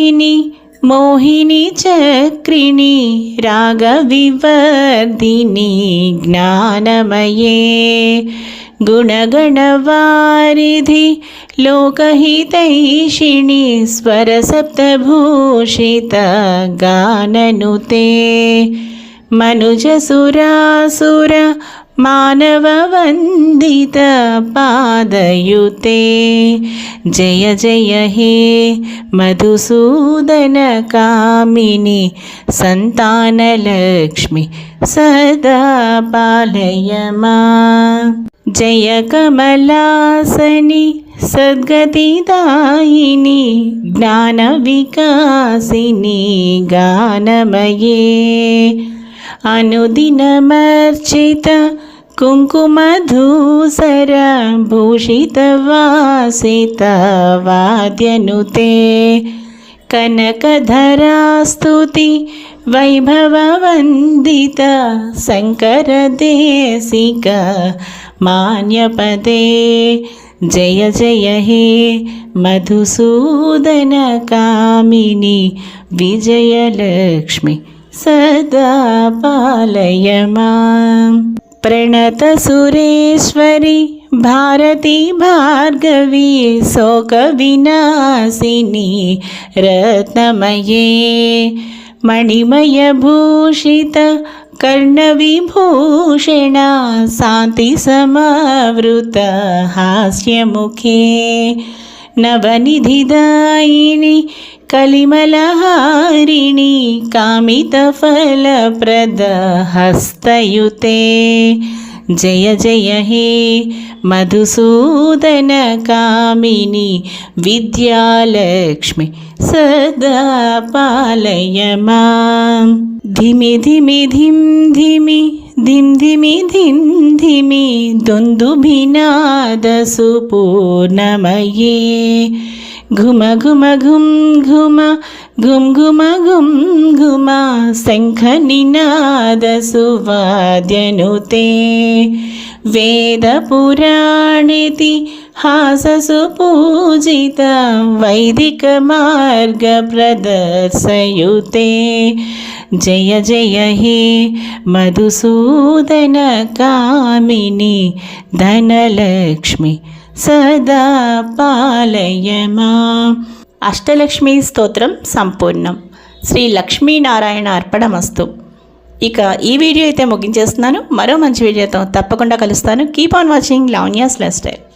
वाहिनी मोहिनी चक्रिणी रागविवर्धिनी ज्ञानमये गुणगणवारिधि लोकहितैषिणी स्वरसप्तभूषित गाननुते मनुजसुरासुर मानववन्दित पादयुते जय जय हे मधुसूदन कामिनी संतानलक्ष्मी सदा पालय मां। जय कमलासनी सद्गतिदायिनी ज्ञानविकासिनी गानमये अनुदिनमर्चित कुङ्कुमधूसर भूषितवासित वाद्यनुते कनकधरास्तुति वैभववन्दित शङ्करदेशिक मान्यपदे जय जय हे मधुसूदन कामिनी विजयलक्ष्मी सदा पालय मां। प्रणतसुरेश्वरी भारती भार्गवी शोकविनाशिनी रत्नमये मणिमयभूषित कर्णविभूषण शान्तिसमावृत हास्यमुखे नवनिधिदायिनी कलिमलहारिणी कामितफलप्रद हस्तयुते जय जय हे मधुसूदन कामिनी विद्यालक्ष्मी सदा पालय मां। धिमि धिमि धिम धिमि धिम धिमि धिम धिमि दुन्दुभिनाद सुपूर्णमये घुम घुम घुम घुम घुम घुम घुम घुम शङ्खनिनाद सुवाद्यनुते वेदपुराणेति हाससुपूजित वैदिकमार्गप्रदर्शयुते जय जय हे मधुसूदन कामिनी धनलक्ष्मी सदा पालय मां। అష్టలక్ష్మీ స్తోత్రం సంపూర్ణం. శ్రీ లక్ష్మీనారాయణ అర్పణమస్తు. ఇక ఈ వీడియో అయితే ముగించేస్తున్నాను. మరో మంచి వీడియోతో తప్పకుండా కలుస్తాను. Keep on watching Lavanya's life style.